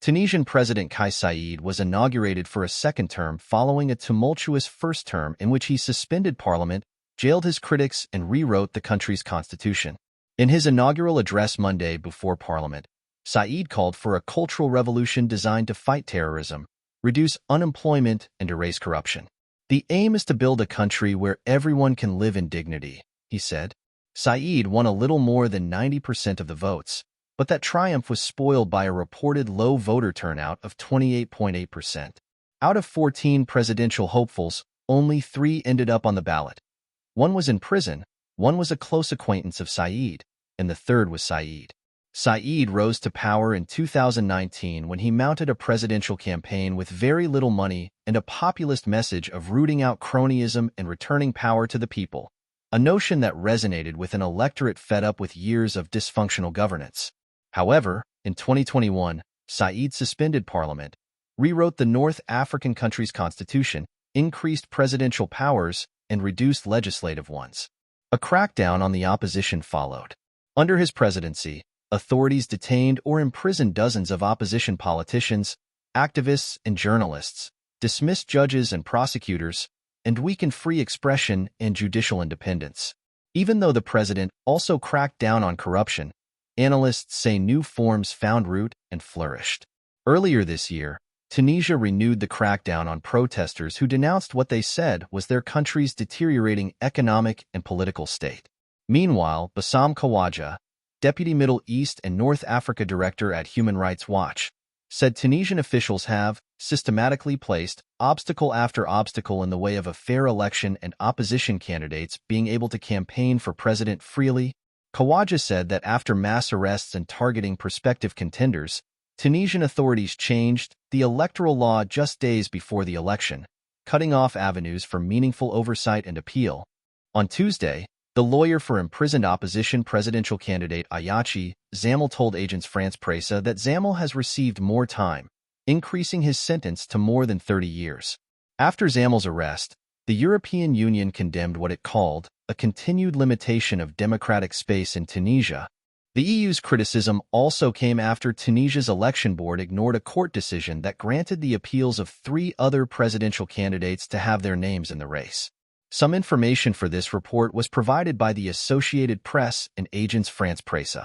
Tunisian President Kais Saied was inaugurated for a second term following a tumultuous first term in which he suspended parliament, jailed his critics, and rewrote the country's constitution. In his inaugural address Monday before parliament, Saied called for a cultural revolution designed to fight terrorism, reduce unemployment, and erase corruption. "The aim is to build a country where everyone can live in dignity," he said. Saied won a little more than 90% of the votes, but that triumph was spoiled by a reported low voter turnout of 28.8%. Out of 14 presidential hopefuls, only 3 ended up on the ballot. One was in prison, one was a close acquaintance of Saied, and the third was Saied. Saied rose to power in 2019 when he mounted a presidential campaign with very little money and a populist message of rooting out cronyism and returning power to the people, a notion that resonated with an electorate fed up with years of dysfunctional governance. However, in 2021, Saied suspended parliament, rewrote the North African country's constitution, increased presidential powers, and reduced legislative ones. A crackdown on the opposition followed. Under his presidency, authorities detained or imprisoned dozens of opposition politicians, activists, and journalists, dismissed judges and prosecutors, and weakened free expression and judicial independence. Even though the president also cracked down on corruption, analysts say new forms found root and flourished. Earlier this year, Tunisia renewed the crackdown on protesters who denounced what they said was their country's deteriorating economic and political state. Meanwhile, Bassam Khawaja, Deputy Middle East and North Africa Director at Human Rights Watch, said Tunisian officials have systematically placed obstacle after obstacle in the way of a fair election and opposition candidates being able to campaign for president freely. Khawaja said that after mass arrests and targeting prospective contenders, Tunisian authorities changed the electoral law just days before the election, cutting off avenues for meaningful oversight and appeal. On Tuesday, the lawyer for imprisoned opposition presidential candidate Ayachi Zamel told Agence France Presse that Zamel has received more time, increasing his sentence to more than 30 years. After Zamel's arrest, the European Union condemned what it called a continued limitation of democratic space in Tunisia. The EU's criticism also came after Tunisia's election board ignored a court decision that granted the appeals of 3 other presidential candidates to have their names in the race. Some information for this report was provided by the Associated Press and Agence France Presse.